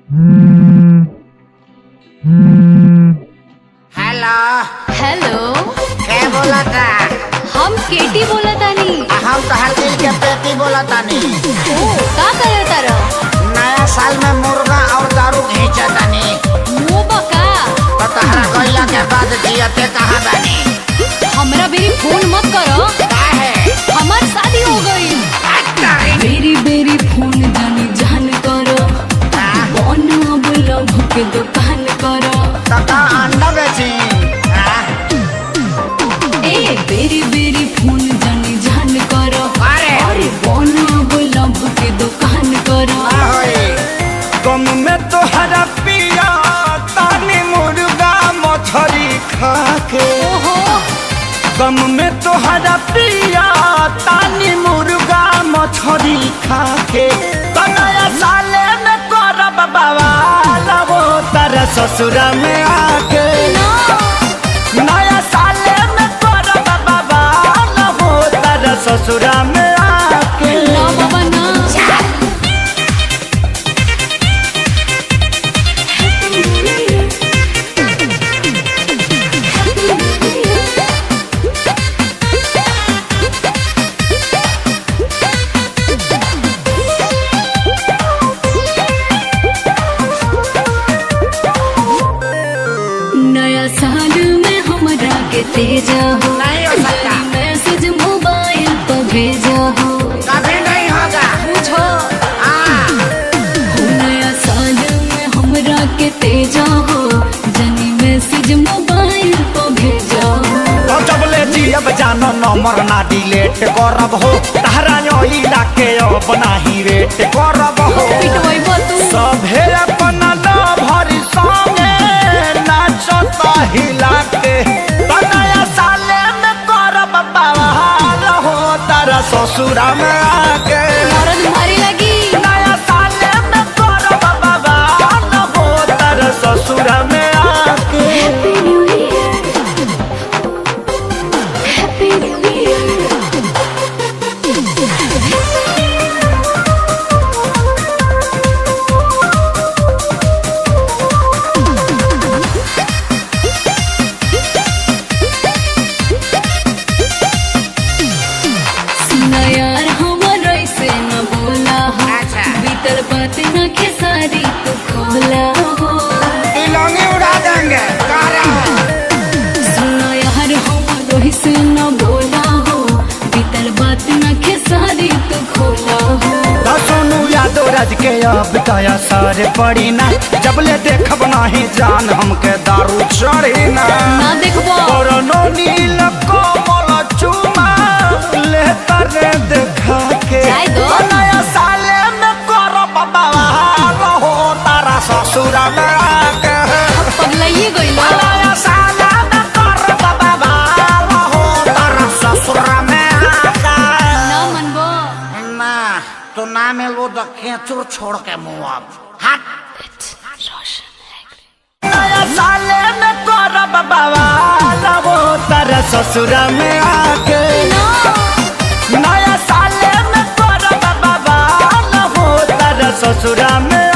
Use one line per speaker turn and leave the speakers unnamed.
Hello
hello,
के बोला था?
हम केटी बोला तानी।
हम तो हर दिल के पेटी बोला तानी।
ओ, का करे तारा?
नया साल में मुर्गा और दारू घींचा तानी।
मुँह बका।
तो तहरा गइला के बाद जियते कहाँ बानी?
हमरा बेरी फोन मत करो।
काहे?
हमार शादी हो गई। बेरी बेरी फोन जानी जान करो। कौन अब लव के दुकान करो।
तका अंडा बेची।
ए बेरी बेरी फोन जानी जान करो।
अरे
कौन अब लव के दुकान करो।
गम में तो हरा पिया तानी मुर्गा मछरी खाके।
ओहो,
गम में तो हरा पिया तानी मुर्गा मछरी खाके। नया साले में करब बवाल वो तारा ससुरा में आके। नया साले में करब बवाल वो तारा ससुरा में आके।
ना बाबा ना। नया साल में हमरा के तेजा हो।
नहीं हो सकता।
मैसेज मोबाइल पर भेजा हो।
कभी नहीं होगा।
पूछो।
हाँ।
नया साल में हमरा के तेजा हो। जनी मैसेज मोबाइल पर भेजा हो।
तो जब ले जियब जानो नंबर ना डिलीट करब हो। तहरा योइला के अब नाही रेट करब हो।
पिटवैबो तू।
सभे अपना लभरी संगे नाचता हिला के। तो नया साले में करब बवाल हो तारा ससुरा में आके।
मरद मारी लगी।
नया साले में करब बवाल हो तारा ससुरा में आके।
Happy new year. Happy new year. सुना यार हमर ऐसे न बोला हो।
अच्छा।
भीतर बात न खेसारी तू खोला हो।
तिलौनी उड़ा देंगे। कह रहे हैं।
सुना यार हमर ऐसे न बोला हो। भीतर बात न खेसारी तू खोला हो।
सोनू यादव राज के अब दया सर पड़ी ना। जब ले देखब नाही जान हमके दारू चढ़ी ना।
ना देखबो।
कोरोनो नील कोमल चुमा ले तरे देखा के।
जाय दो।
नया साले में करब बवाल हो तारा ससुरा में आके।
पगलाइए गइलो।
नया साले में करब बवाल हो तारा ससुरा में आके।
ना मनबो।
ना तो ना में लो तो खेचुर छोड़ के मुँह अब हट।
नया साले में करब बवाल वो तारा ससुरा में आके। नया साले में करब बवाल वो तारा ससुरा में